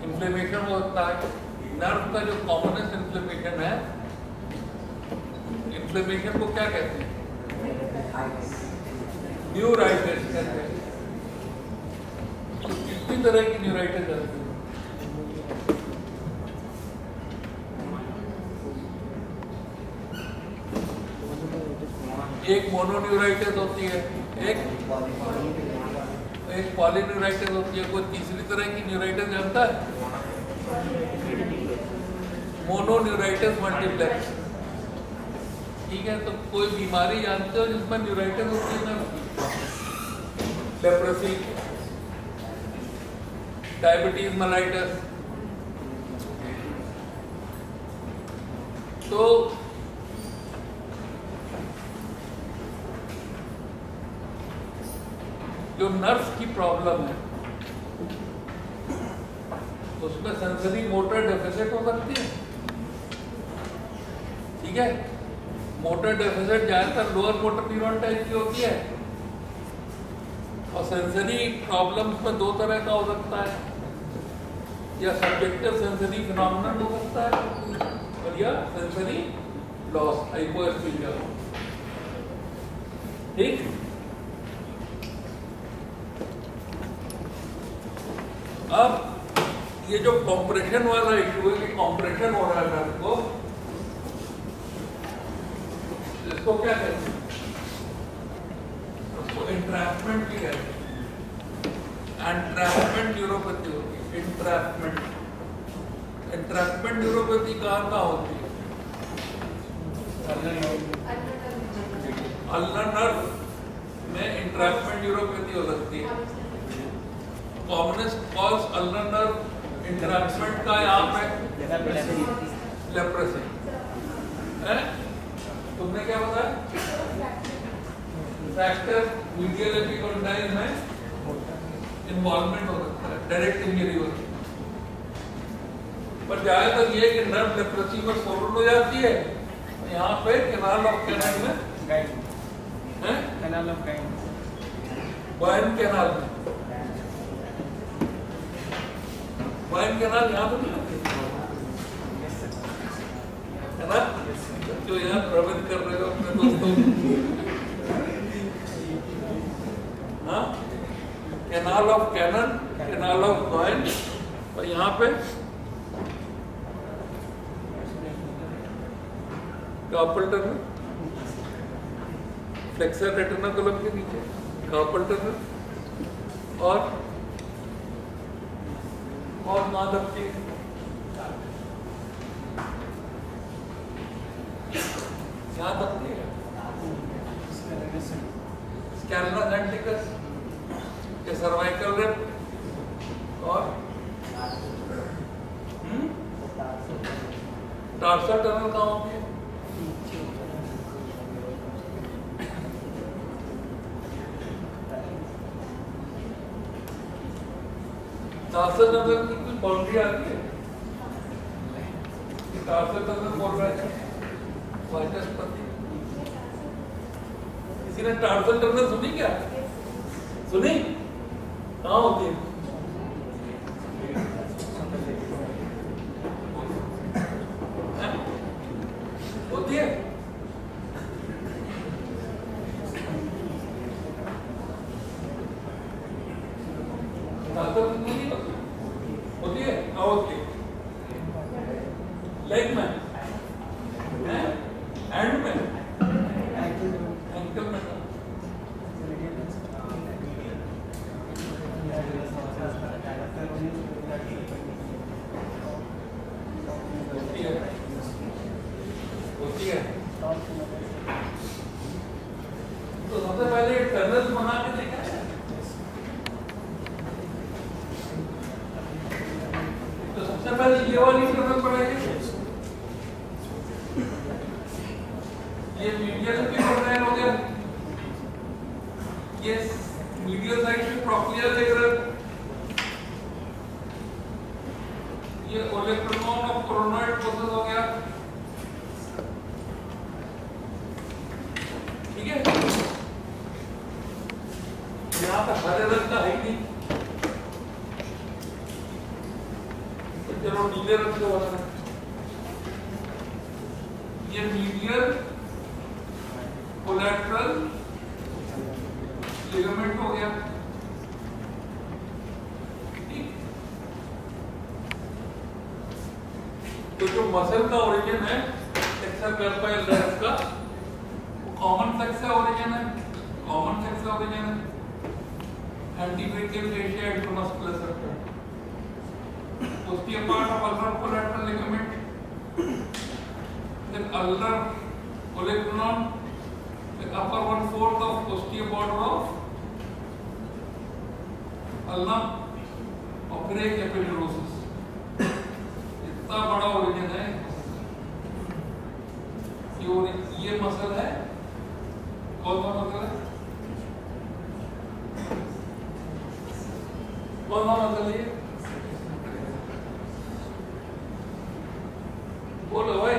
Inflammation हो सकता है। नर्व का जो कॉमनेस्ट इन्फ्लेमेशन है, इन्फ्लेमेशन को क्या कहते हैं? न्यूराइटिस कहते हैं। तो कितनी तरह की न्यूराइटिस होती है? एक मोनोन्यूराइटिस होती है, एक पॉलीन्यूराइटिस होती है। कोई तीसरी तरह की न्यूराइटिस जानता है? मोनोन्यूराइटिस मल्टीप्लेक्स। ठीक है, तो कोई बीमारी जानते हो जिसमें न्यूराइटिस होती है ना? Leprosy, diabetes mellitus. तो जो नर्व की प्रॉब्लम है उसमें सेंसरी मोटर डेफिसिट हो सकती है। ठीक है, मोटर डेफिसिट ज्यादातर लोअर मोटर न्यूरॉन टाइप की होती है। और सेंसरी प्रॉब्लम्स में दो तरह का हो सकता है, या सब्जेक्टिव सेंसरी फिनोमेनन हो सकता है और या सेंसरी लॉस, हाइपोएस्पीरिया। ठीक, अब ये जो कॉम्प्रेशन वाला इशू है कि कॉम्प्रेशन हो रहा है नर्व को, इसको क्या कहते हैं? उसको इंट्रैपमेंट भी कहते हैं। एंट्रैपमेंट न्यूरोपैथी होती है। इंट्रैपमेंट न्यूरोपैथी कहाँ होती है? अल्नर नर्व में इंट्रैपमेंट न्यूरोपैथी हो सकती है। Commonest cause ulnar nerve entrapment का यहाँ पे लेप्रोसी है। तुमने क्या बताया? फ्रैक्चर मीडियल एपिकोंडाइल में इन्वॉल्वमेंट हो सकता है, डायरेक्ट इंजरी हो सकती है। पर ज्यादातर ये कि नर्व लेप्रोसी में सोलन हो जाती है, यहाँ पे कैनाल ऑफ कैनाल में कैनाल ऑफ वाइन कैनाल में वाइन कैनाल यहाँ तो नहीं होती है ना? जो यहाँ प्रवृत्त कर रहे हो अपने दोस्तों, हाँ, canal of canon, canal of wine, और यहाँ पे कार्पल टनल, फ्लेक्सर रेटिनाकुलम के नीचे कार्पल टनल, और कहाँ दबती है? यहाँ दबती है स्कैलरा जेंटिकस के सर्वाइकल रिब और टार्सल टनल कहाँ होती है? टार्सल टनल की कुछ बाउंड्री आती है? टार्सल टनल बोल रहा है वाचस्पति। किसी ने टार्सल टनल सुनी क्या? सुनी? कहाँ होती है? होती है? टार्सल टनल होती है? कहाँ होती है? लेग में, हैंड में, एंकल में। होती है। तो सबसे पहले टनल बना के देखा है। तो सबसे पहले ये वाली टनल बनाएंगे। ये मीडियल एपिकोंडाइल हो गया, ये मीडियल साइड में प्रोक्लियर देख रहे हो, ये ओलेक्ट्रोनॉन ऑफ कोरोनॉइड प्रोसेस हो गया। ठीक है, यहाँ पे हरे रंग का है नहीं, तो चलो नीले रंग से बना ये मीडियल कोलैटरल लिगामेंट हो गया। तो जो मसल का ओरिजिन है फ्लेक्सर कार्पा एल्नारिस का कॉमन फ्लेक्सर ओरिजिन है, कॉमन फ्लेक्सर ओरिजिन है एंटीब्रेकियल fascia intramuscular septum posterior part of ulnar collateral ligament, then ulnar olecranon, the upper 1/4 of posterior border of ulna operate epidurosis। इतना बड़ा ओरिजिन है ये muscle है। कौन सा मसल है? कौन सा मसल है? बोलो भाई।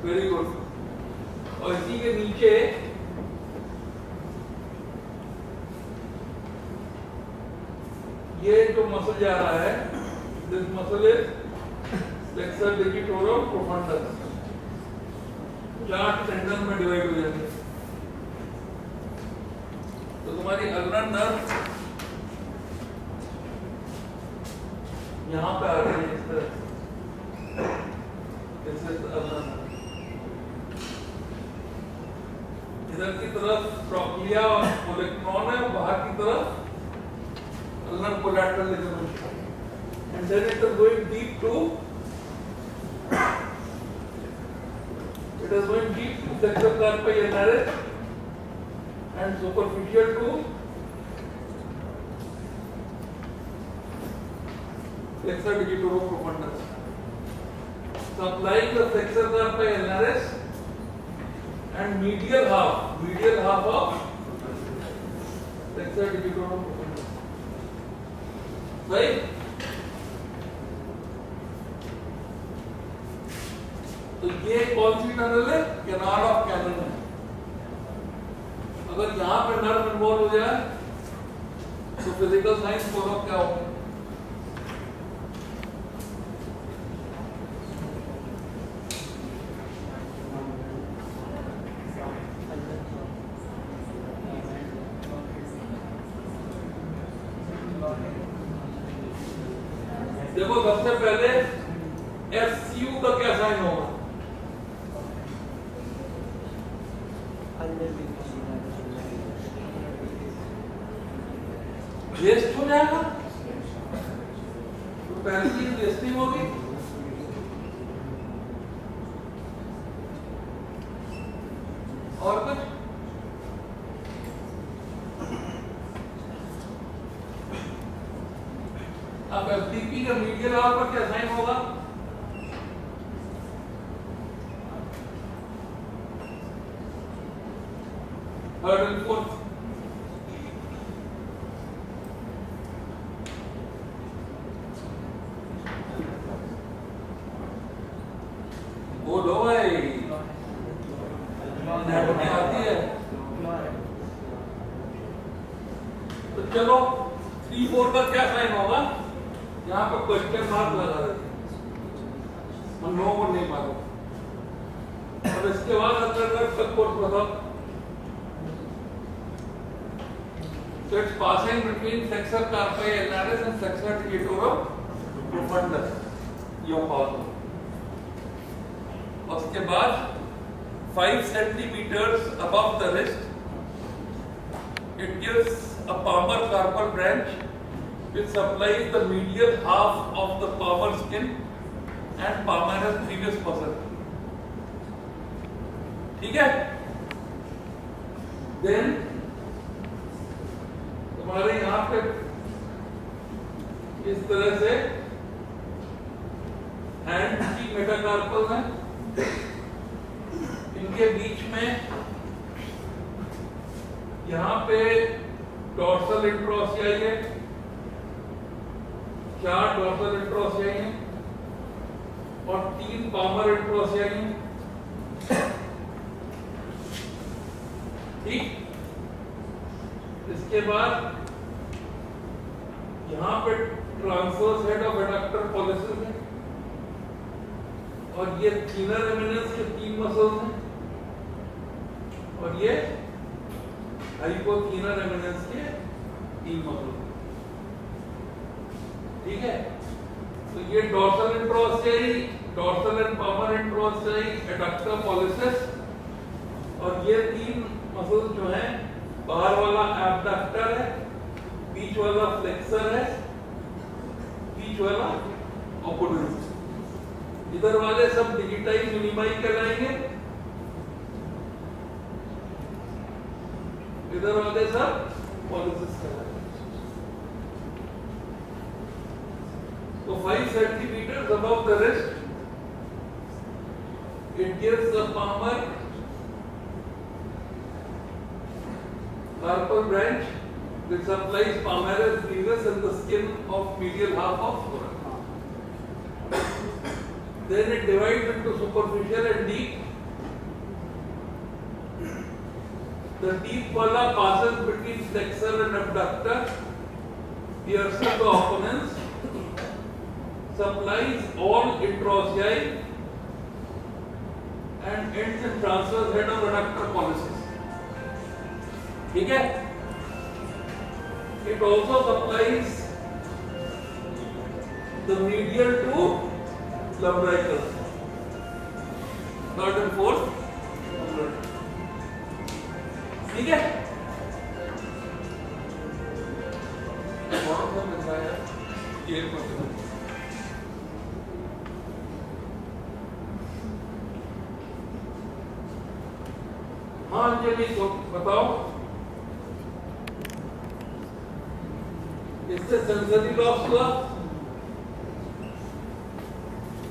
Very good. और इसी के नीचे ये जो मसल जा रहा है, this muscle is flexor digitorum profundis. 4 tendon में डिवाइड हो जाते हैं। तो तुम्हारी अल्नर नर्व यहाँ पे आ रही है इस तरह। इधर की तरफ ट्रोक्लिया और ओलेक्ट्रॉन है, बाहर की तरफ ulnar collateral ligament, and then it is going deep to flexor carpi ulnaris and superficial to flexor digitorum profundus, supplying the flexor carpi ulnaris and medial half of flexor digitorum profundus। Right. तो ये कौन सी tunnel है? Canal of cannon है। अगर यहां पे nerve involve हो जाए तो फिजिकल साइंस बोलो क्या होगा? देखो सबसे पहले FCU का क्या साइन होगा? वेस्ट हो जाएगा, तो पहली वेस्टिंग होगी। और कुछ अब FDP का मीडियल हाफ पर क्या साइन होगा? Third and fourth. बोलो भाई, नेट में आती है। तो चलो 3-4 का क्या साइन होगा? यहाँ पर क्वेश्चन मार्क लगा देते, नो को नहीं मालूम। और इसके बाद अंदर तक कोर्स बताओ। So it's passing between flexor carpi ulnaris and flexor digitorum profundus, your call। उसके बाद 5 centimeters above the wrist, it gives a palmar carpal branch which supplies the medial half of the palmar skin and palmaris previous muscle। ठीक है? Then तुम्हारे यहाँ पे इस तरह से हैंड की मेटाकार्पल है, इनके बीच में यहाँ पे डॉर्सल इंट्रोसियाई है, 4 डॉर्सल इंट्रोसियाई हैं और 3 पामर इंट्रोसियाई हैं। ठीक, इसके बाद यहाँ पे transverse head of adductor pollicis है और ये थीनर एमिनेंस के 3 मसल्स हैं और ये हाइपोथीनर एमिनेंस के 3 मसल्स। ठीक है, तो ये dorsal interossei, dorsal and palmar interossei, adductor pollicis और ये 3 मसल्स जो हैं, बाहर वाला एब्डक्टर है, बीच वाला फ्लेक्सर है, बीच वाला ओपोडेंस। इधर वाले सब डिजिटाइज मिनिमाई कहलाएंगे, इधर वाले सब पॉलिसिस कहलाएंगे। तो 5 centimetre above the wrist, it gives the palmar carpal branch which supplies palmaris brevis and the skin of medial half of thorax. Then it divides into superficial and deep. The deep wala passes between flexor and abductor, pierces the opponents, supplies all intraossei and ends in transverse head of adductor pollicis. ठीक है? It also supplies the medial to lumbricus, third and fourth. ठीक है? कौन सा मिलता है? ये हाँ अंजलि, तो बताओ इससे सेंसरी लॉस हुआ।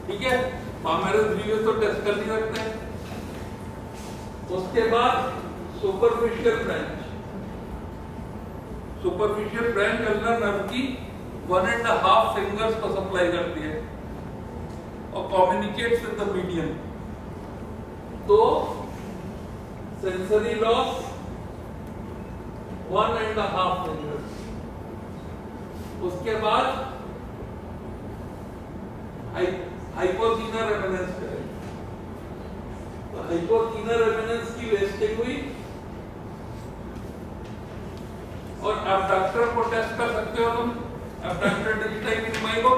ठीक है, पामेरस ब्रीवियस तो टेस्ट कर नहीं सकते। उसके बाद superficial branch, superficial branch ulnar nerve की 1.5 फिंगर्स को सप्लाई करती है और कम्युनिकेट्स विद द मीडियम। तो सेंसरी लॉस 1.5 फिंगर्स। उसके बाद हाइपोथीनर एमिनेंस करें, तो हाइपोथीनर एमिनेंस की वेस्टिंग हुई और एब्डक्टर को टेस्ट कर सकते हो तुम, एब्डक्टर डिजिटाई मिनिमाई को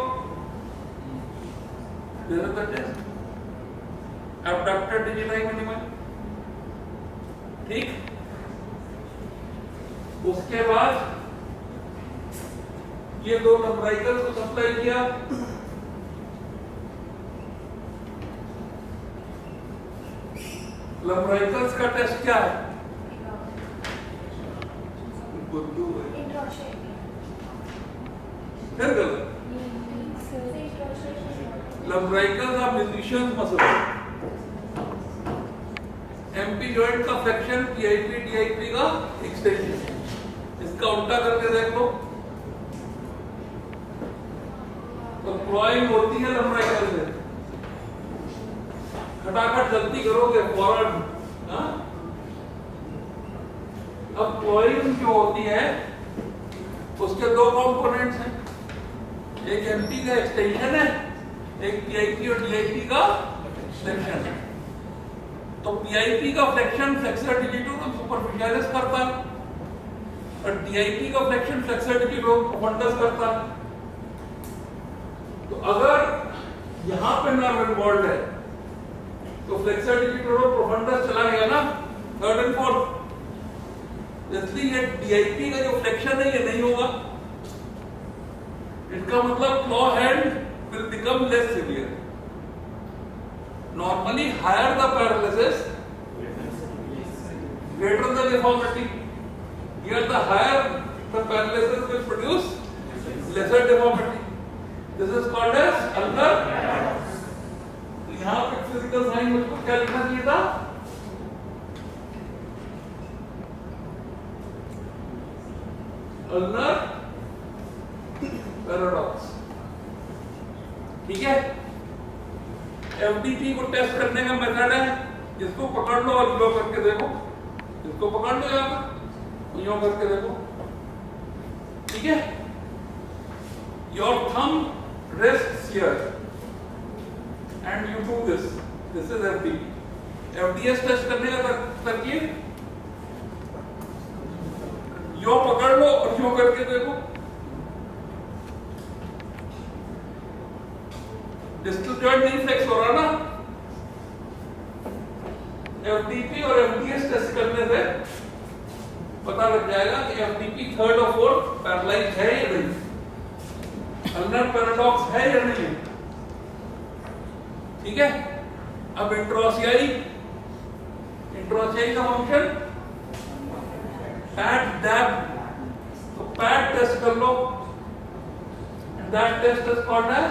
there the test, abductor digiti मिनिमाई। ठीक, उसके बाद ये 2 लंब्राइकल को सप्लाई किया, लंब्राइकल्स का टेस्ट क्या है? बुद्धू है, फिर गलत। Lumbricals are musicians muscle, MP joint का फ्लेक्शन, पीआईपी डीआईपी का एक्सटेंशन। इसका उल्टा करके देख लो, तो क्लॉइंग होती है लंब्राइकल में, खटाखट जल्दी करोगे फौरन। अब क्लॉइंग जो होती है उसके 2 कंपोनेंट्स हैं, एक एमपी का एक्सटेंशन है, एक पीआईपी और डीआईपी का फ्लेक्शन है। तो पीआईपी का फ्लेक्शन फ्लेक्सर डिजिटोरम सुपरफिशियलिस करता है और डीआईपी का फ्लेक्शन फ्लेक्सर डिजिटोरम प्रोफंडस करता है। तो अगर यहां पे नर्व इन्वॉल्व है तो फ्लेक्सर डिजिटोरम प्रोफंडस चला गया ना, थर्ड एंड फोर्थ, इसलिए ये डीआईपी का जो फ्लेक्शन है ये नहीं होगा। इसका मतलब claw hand will become less severe. Normally, higher the paralysis, greater the deformity. Here, the higher the paralysis will produce lesser deformity. This is called as ulnar. तो यहाँ पे फिजिकल साइन मुझको क्या लिखना चाहिए था? ulnar paradox। ठीक है, एफडीटी को टेस्ट करने का मेथड है, इसको पकड़ लो और लो करके देखो, इसको पकड़ लो यहाँ पर यूं करके देखो। ठीक है, your thumb rests here and you do this. This is FDP. FDS test करने का तरकीब यो पकड़ लो और यो करके देखो, डिस्टल जॉइंट नहीं फ्लेक्स हो रहा ना। एफडीपी और एफडीएस टेस्ट करने से पता लग जाएगा कि एफडीपी थर्ड और फोर्थ पैरालाइज है या नहीं, अल्नर पैराडॉक्स है या नहीं। ठीक है, अब इंट्रोसियाई का फंक्शन पैट डैप, तो पैट टेस्ट कर लो, and that test is called as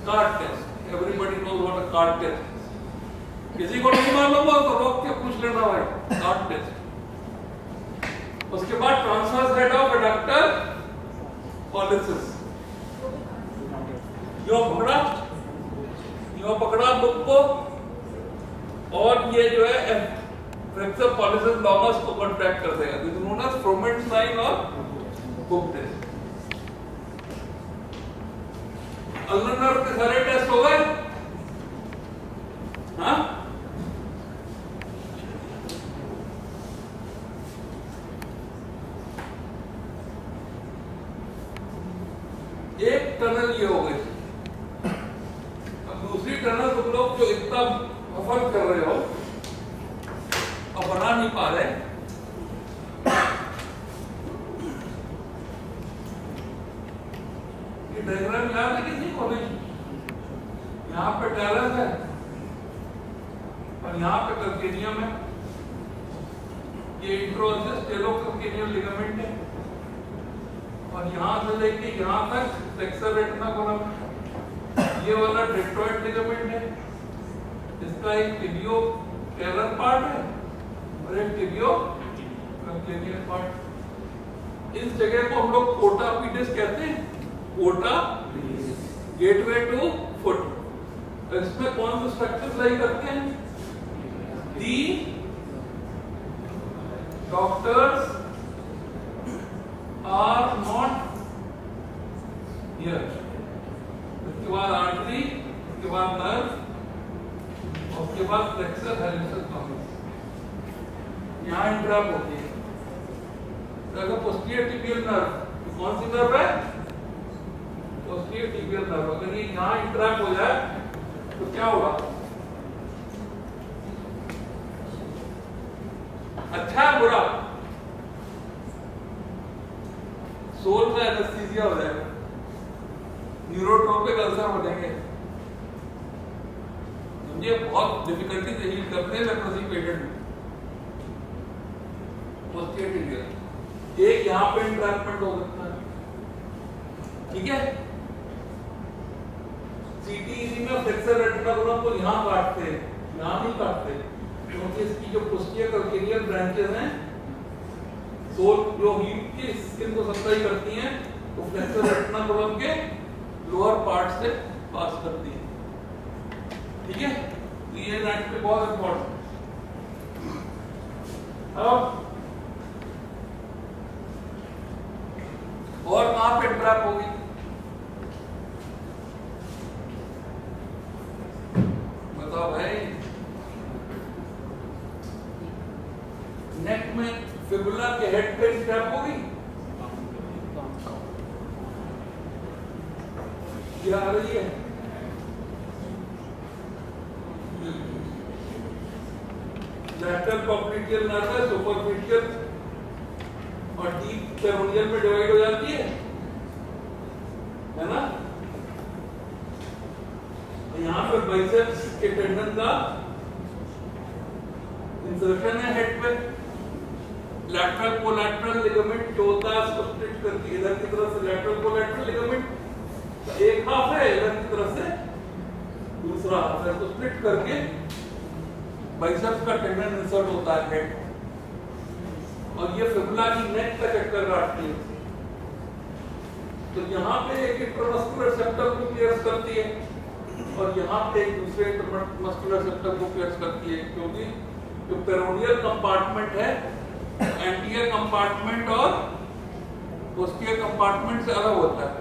card test. Everybody knows what a card test. किसी को नहीं मालूम हो तो रोक के पूछ लेना भाई, कार्ड टेस्ट। उसके बाद transverse head of adductor pollicis, यो पकड़ा बुक को, और ये जो है फ्लेक्सर पॉलिसिस लॉन्गस को कॉन्ट्रैक्ट कर देगा। This is known as Froment sign और बुक टेस्ट। अल्नर नर्व के सारे टेस्ट हो गए। हाँ, एक टनल ये हो गई। अब दूसरी टनल तुम लोग जो इतना सफर कर रहे हो और बना नहीं पा रहे, ये डायग्राम याद है किसी को नहीं? यहाँ पे टैलस है और यहाँ पे कैल्केनियम है। ये इंट्रोसिस टेलोकैल्केनियल लिगामेंट है और यहाँ से लेके यहाँ तक फ्लेक्सर रेटिना कोलम। ये वाला डेल्टॉइड लिगामेंट है, इसका एक टिबियो टेलर पार्ट है और एक टिबियो कैल्केनियल पार्ट। इस जगह को हम लोग कोटा पीडिस कहते हैं, कोटा गेटवे टू फुट। इसमें कौन से स्ट्रक्चर्स लाई करते हैं? दी डॉक्टर्स आर नॉट हियर। उसके बाद आर्टरी, उसके बाद नर्व, उसके बाद फ्लेक्सर हेलिक्स कॉम्प्लेक्स। यहाँ इंट्रैप होती है। तो पोस्टीरियर टिबियल नर्व कौन सी नर्व है? Posterior tibial nerve. अगर ये यहाँ इंट्रैप हो जाए तो क्या होगा? अच्छा है बुरा? सोल में एनेस्थीसिया हो जाएगा, न्यूरोट्रोपिक अल्सर हो जाएंगे। समझिए, बहुत डिफिकल्टी से हील करते हैं लेप्रोसी पेशेंट में। पोस्टीरियर टिबियल एक यहाँ पे इंट्रैपमेंट हो सकता है। ठीक है, सीटीईसी में फ्लेक्सर रेटिना कोलम को यहाँ काटते हैं, यहाँ नहीं काटते, क्योंकि इसकी जो पोस्टीरियर कैल्केनियल ब्रांचेस हैं, सोल जो हीट की स्किन को सप्लाई करती हैं, वो फ्लेक्सर रेटिना कोलम के लोअर पार्ट से पास करती है। ठीक है, तो ये नाइट पे बहुत इंपॉर्टेंट। अब और कहां पे इंट्रैप होगी? बताओ भाई। नेक में फिबुला के हेड पे इंट्रैप होगी? क्या आ रही है? लैटरल पॉप्लिटियल नर्व है, सुपरफिशियल और डीप पेरोनियल में डिवाइड हो जाती है ना? यहाँ पे बाइसेप्स के टेंडन का इंसर्शन है हेड पे। लैटरल कोलैटरल लिगामेंट जो होता है उसको स्प्लिट करके इधर की तरफ से लैटरल कोलैटरल लिगामेंट एक हाफ है, इधर की तरफ से दूसरा हाफ है, तो स्प्लिट करके बाइसेप्स का टेंडन इंसर्ट होता है हेड, और ये फिबुला की नेक का चक्कर काटती है। तो यहाँ पे एक इंटरमस्कुलर सेप्टम को क्लियर्स करती है और यहाँ पे एक दूसरे इंटरमस्कुलर सेप्टम को क्लियर्स करती है, क्योंकि जो पेरोनियल कंपार्टमेंट है, एंटीरियर कंपार्टमेंट और पोस्टियर कंपार्टमेंट से अलग होता है।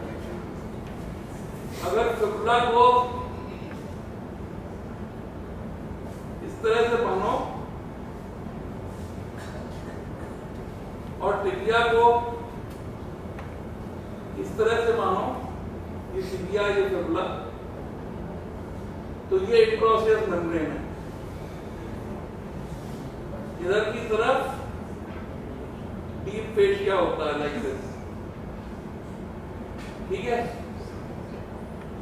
अगर फिबुला को इस तरह से बांधो और टिबिया को इस तरह से मानो, ये टिबिया ये फिबुला, तो ये इंट्रोसियस मेम्ब्रेन है। इधर की तरफ डीप फेशिया होता है लाइक दिस, ठीक है।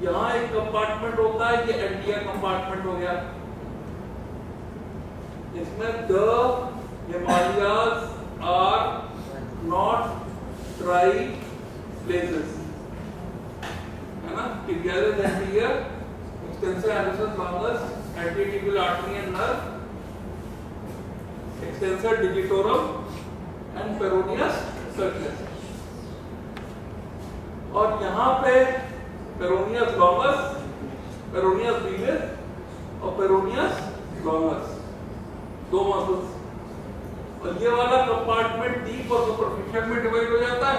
यहां एक कंपार्टमेंट होता है, ये एंटियर कंपार्टमेंट हो गया। इसमें the Himalayas are not try places, है ना। Tibialis anterior, extensor addition longus, antitibial artery and nerve, extensor digitorum and peroneus circulus. और यहाँ पे पेरोनियस लॉन्गस, पेरोनियस ब्रीवियस और पेरोनियस लॉन्गस, दो मसल्स। और ये वाला कंपार्टमेंट डीप और सुपरफिशियल में डिवाइड हो जाता है।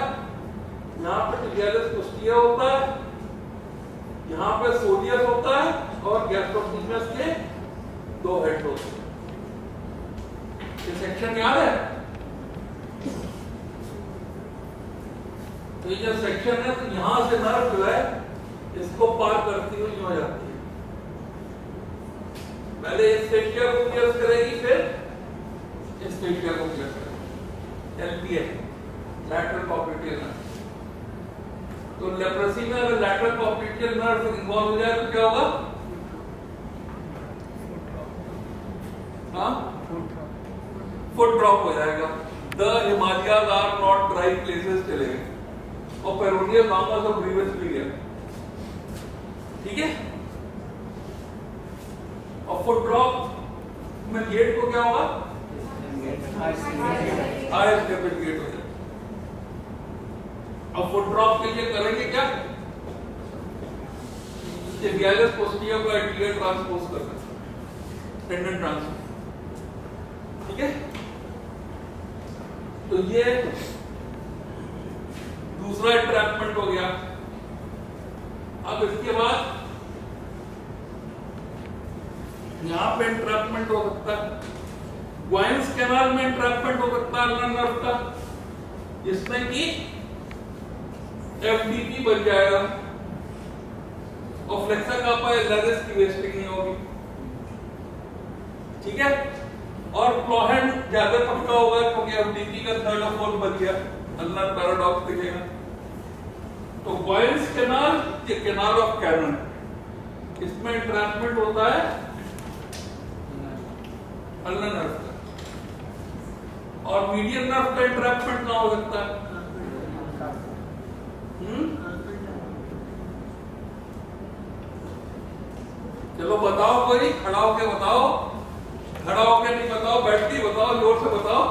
यहाँ पे टिबियालिस पोस्टीरियर होता है, यहाँ पे सोलियस होता है और गैस्ट्रोक्टीमियस के दो हेड होते हैं। ये सेक्शन याद है? तो ये जो सेक्शन है, तो यहां से नर्व जो है इसको पार करती हुई हो जाती है। पहले इस फेशिया को क्लियर करेगी, फिर इस फेशिया को क्लियर करेगी। LPN, lateral popliteal nerve. तो लेप्रोसी में अगर लैटरल पॉप्लिटियल नर्व इन्वॉल्व हो जाए तो क्या होगा? हाँ, फुट ड्रॉप हो जाएगा। The Himalayas are not dry places चलेगा और पेरोनियल लॉन्गस और ब्रीवियस भी गया, ठीक है। और फुट ड्रॉप में गेट को क्या होगा? हाई स्टेपिड गेट हो जाएगा। अब फुट ड्रॉप के लिए करेंगे क्या? टिबियालिस पोस्टीरियर को एंटीरियर ट्रांसपोज करना, टेंडन ट्रांसपोज, ठीक है। तो ये दूसरा इंट्रैपमेंट हो गया। अब इसके बाद यहां पे इंट्रैपमेंट हो सकता है, ग्वाइंस कैनाल में इंट्रैपमेंट हो सकता है अल्नर नर्व का, जिसमें कि एफडीपी बन जाएगा और फ्लेक्सा कार्पा एल्नारिस की वेस्टिंग नहीं होगी, ठीक है। और क्लोहेंड ज्यादा पक्का होगा क्योंकि एफडीपी का थर्ड और फोर्थ बन गया, अल्नर पैराडॉक्स दिखेगा। तो ग्वाइंस कैनाल, ये कैनाल ऑफ कैनन, इसमें इंट्रैपमेंट होता है अल्नर नर्व का। और मीडियन नर्व का इंट्रैपमेंट कहां हो सकता है? चलो बताओ, कोई खड़ा होके बताओ, खड़ा होके नहीं बताओ, बैठ के बताओ, जोर से बताओ।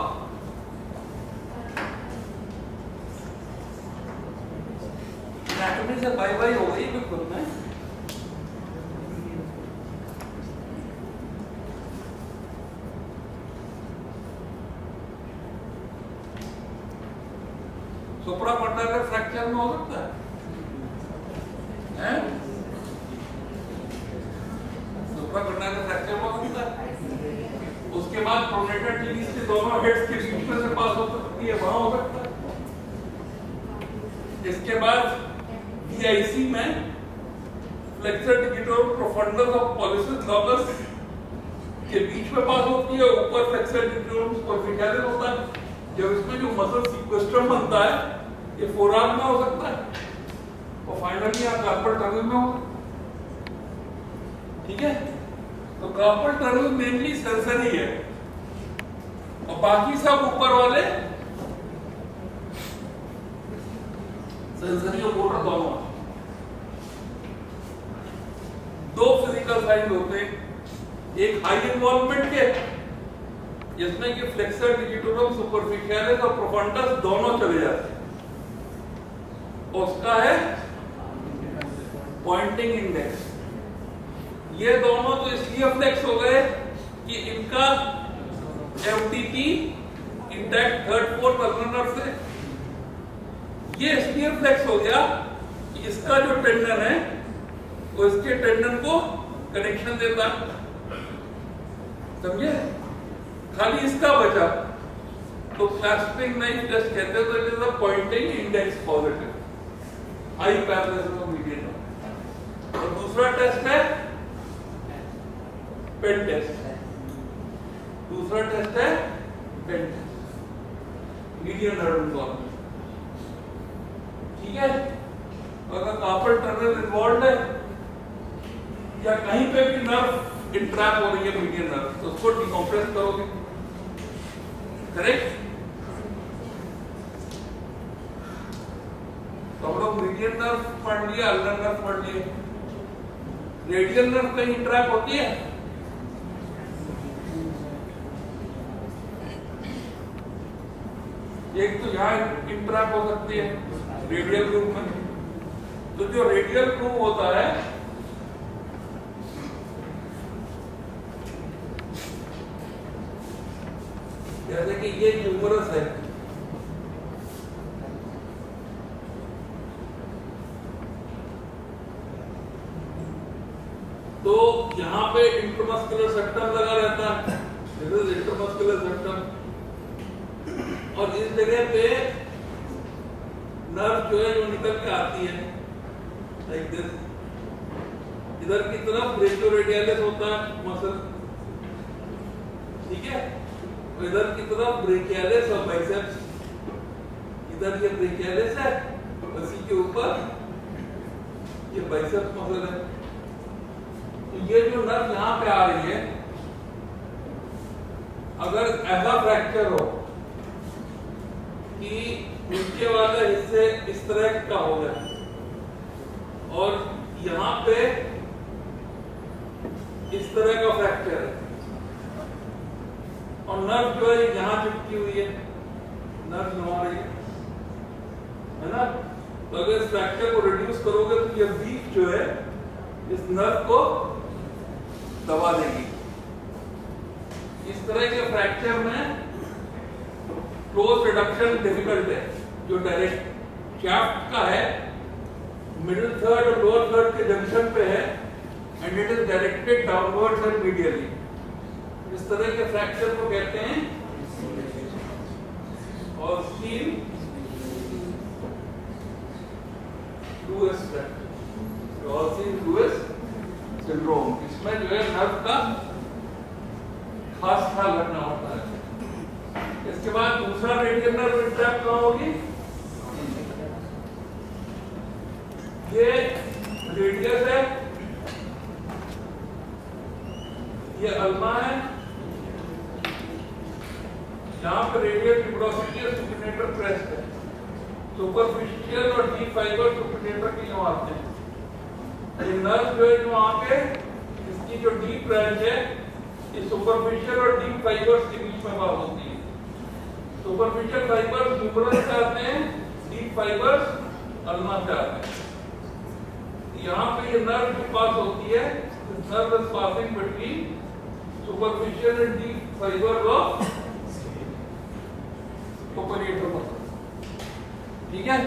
एनाटॉमी से बाय बाय हो गई बिल्कुल में। सुप्राकॉन्डाइलर फ्रैक्चर में हो सकता है? सुप्राकॉन्डाइलर फ्रैक्चर में हो सकता है। उसके बाद प्रोनेटर टिबिस के दोनों हेड्स के बीच में से पास हो सकती है, वहां हो सकता है। इसके बाद डीआईसी में फ्लेक्सर डिजिटोरम प्रोफंडस और पॉलिसिस लॉबस के बीच में पास होती है, ऊपर फ्लेक्सर डिजिटोरम सुपरफिशियलिस होता है। जब इसमें जो मसल सीक्वेस्ट्रम बनता है, ये फोरआर्म में हो सकता है और फाइनली आप कार्पल टनल में हो, ठीक है। तो कार्पल टनल मेनली सेंसरी है और बाकी सब ऊपर वाले सेंसरी और मोटर दोनों। दो फिजिकल साइन होते हैं, एक हाई इन्वॉल्वमेंट के जिसमें कि फ्लेक्सर डिजिटोरम सुपरफिशियलिस और प्रोफंडस दोनों चले जाते हैं, उसका है पॉइंटिंग इंडेक्स। ये दोनों तो इसलिए फ्लेक्स हो गए कि इनका FTP intact third fourth ulnar से, ये स्फीयर फ्लेक्स हो गया कि इसका जो टेंडन है वो इसके टेंडन को कनेक्शन देता, समझे? खाली इसका बचा तो क्लैस्पिंग नाइफ टेस्ट कहते हैं, तो it is a pointing index positive, high parallelism of median nerve. और दूसरा टेस्ट है पेन टेस्ट, दूसरा टेस्ट है pen test, median nerve involvement, ठीक है? अगर कार्पल टनल इन्वॉल्व है या कहीं पे भी नर्व इंट्रैप हो रही है मीडियन नर्व, तो उसको डिकम्प्रेस करोगे, करेक्ट? तो हम लोग मीडियन नर्व पढ़ लिया, अल्नर नर्व पढ़ लिए, रेडियल नर्व कहीं इंट्रैप होती है? एक तो यहाँ इंट्रैप हो सकती है रेडियल ग्रूव में। तो जो रेडियल ग्रूव होता है जैसे कि ये ह्यूमरस है, तो यहाँ पे इंट्रामस्कुलर सेप्टम लगा रहता है, दिस इज इंट्रामस्कुलर सेप्टम, और इस जगह पे नर्व जो है जो निकल के आती है लाइक दिस, इधर की तरफ ब्रेकियोरेडियलिस होता है मसल, ठीक है? इधर की तरफ ब्रेकियालिस और बाइसेप्स, इधर ये ब्रेकियालिस है, उसी के ऊपर ये बाइसेप्स मसल है। तो ये जो नर्व यहाँ पे आ रही है, अगर ऐसा फ्रैक्चर हो कि नीचे वाला हिस्से इस तरह का हो गया और यहाँ पे इस तरह का फ्रैक्चर है और नर्व जो है यहाँ चिपकी हुई है, नर्व घुमा रही है ना? तो अगर इस फ्रैक्चर को रिड्यूस करोगे तो ये बीक जो है इस नर्व को दबा देगी। इस तरह के फ्रैक्चर में क्लोज रिडक्शन डिफिकल्ट है, जो डायरेक्ट शाफ्ट का है, मिडिल थर्ड और लोअर थर्ड के जंक्शन पे है and it is directed downwards and medially. इस तरह के फ्रैक्चर को कहते हैं Austin Louis fracture, Austin Louis syndrome. इसमें जो है नर्व का खास ख्याल रखना होता है। इसके बाद दूसरा रेडियल नर्व इंट्रैप कहाँ होगी? ये रेडियस है, ये अल्मा है, यहाँ पे रेडियल ट्यूबरोसिटी और सुपिनेटर क्रेस्ट है, सुपरफिशियल और डीप फाइबर सुपिनेटर के यहाँ आते हैं। ये नर्व जो है जो आके इसकी जो डीप ब्रांच है ये सुपरफिशियल और डीप फाइबर्स के बीच में बात होती है। सुपरफिशियल फाइबर्स ह्यूमरस से आते हैं, डीप फाइबर्स अल्मा से आते हैं। यहाँ पे ये नर्व जो पास होती है, nerve is passing between superficial and deep fibre of supinator muscle, ठीक है?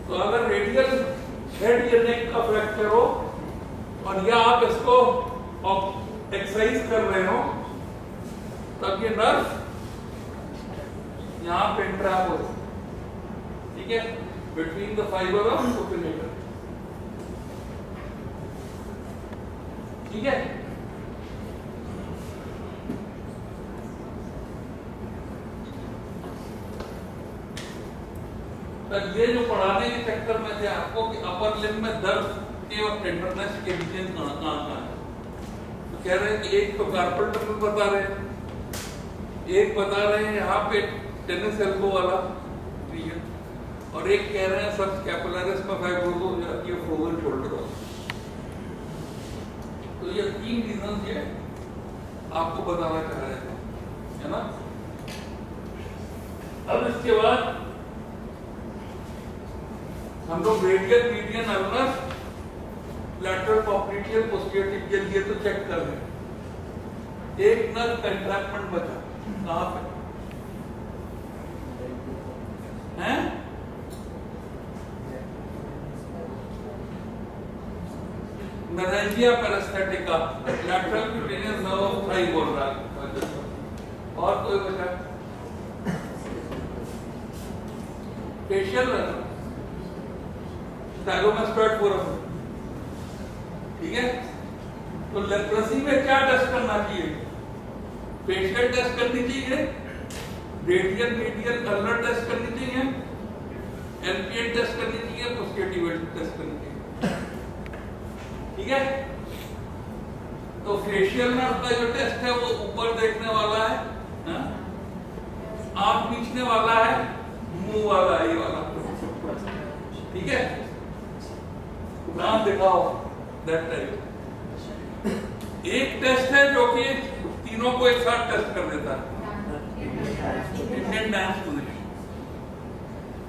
तो अगर रेडियल हेड या नेक का फ्रैक्चर हो और या आप इसको एक्सरसाइज कर रहे हो तब ये नर्व यहाँ पे इंट्रैप हो, ठीक है, बिटवीन द फाइबर ऑफ सुपरनेटर, ठीक है? तो ये जो पढ़ाने के चक्कर में थे आपको कि अपर लिम्ब में दर्द के और टेंडरनेस के रीजन कहाँ है, तो कह रहे हैं कि एक तो कार्पल टनल बता रहे हैं, एक बता रहे हैं यहाँ पे टेनिस एल्बो वाला रीजन, और एक कह रहे हैं सब स्कैपुलरिस में फाइब्रोसिस हो जाती है, फ्रोजन शोल्डर हो। तो ये तीन रीजन ये आपको बताना चाह रहे थे, है ना? अब इसके बाद हम लोग radial, median, ulnar, lateral, popliteal, posterior tibial ये तो चेक कर रहे हैं। एक नर्व कंट्रैक्टमेंट बचा, कहाँ पे है? Meralgia paraesthetica, lateral cutaneous nerve of thigh बोल रहा है। और कोई बचा? फेशियल स्टाइलोमास्टोइड फोरम, ठीक है। तो लेप्रोसी में क्या टेस्ट करना चाहिए? फेशियल टेस्ट करनी चाहिए, रेडियल मीडियल कलर टेस्ट करनी चाहिए, एलपीएन टेस्ट करनी चाहिए, पोस्टेटिव टेस्ट करनी चाहिए, ठीक है। तो फेशियल नर्व का जो टेस्ट है वो ऊपर देखने वाला है, आंख खींचने वाला है, मुंह वाला है, ये वाला, ठीक है। नाम दिखाओ दैट टाइप। एक टेस्ट है जो कि तीनों को एक साथ टेस्ट कर देता है, इंडियन डांस पोजीशन,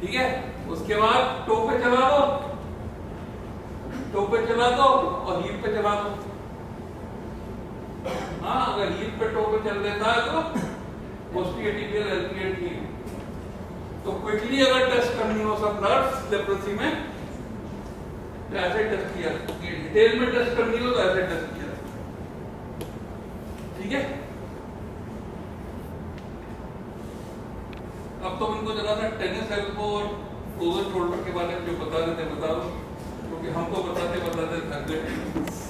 ठीक है। उसके बाद टो पे चला दो, टो पे चला दो और हील पे चला दो। हाँ, अगर हील पे टो पे चल देता है तो पोस्टीरियर एल्पियन हील। तो क्विकली अगर टेस्ट करनी हो सब नर्व्स लेप्रोसी में तो ऐसे टेस्ट किया, डिटेल में टेस्ट करनी हो तो ऐसे टेस्ट किया, ठीक है। अब तो इनको जरा सा टेनिस एल्बो और फ्रोजन शोल्डर के बारे में जो बता रहे थे बता दो, क्योंकि हमको बताते बताते थक गए।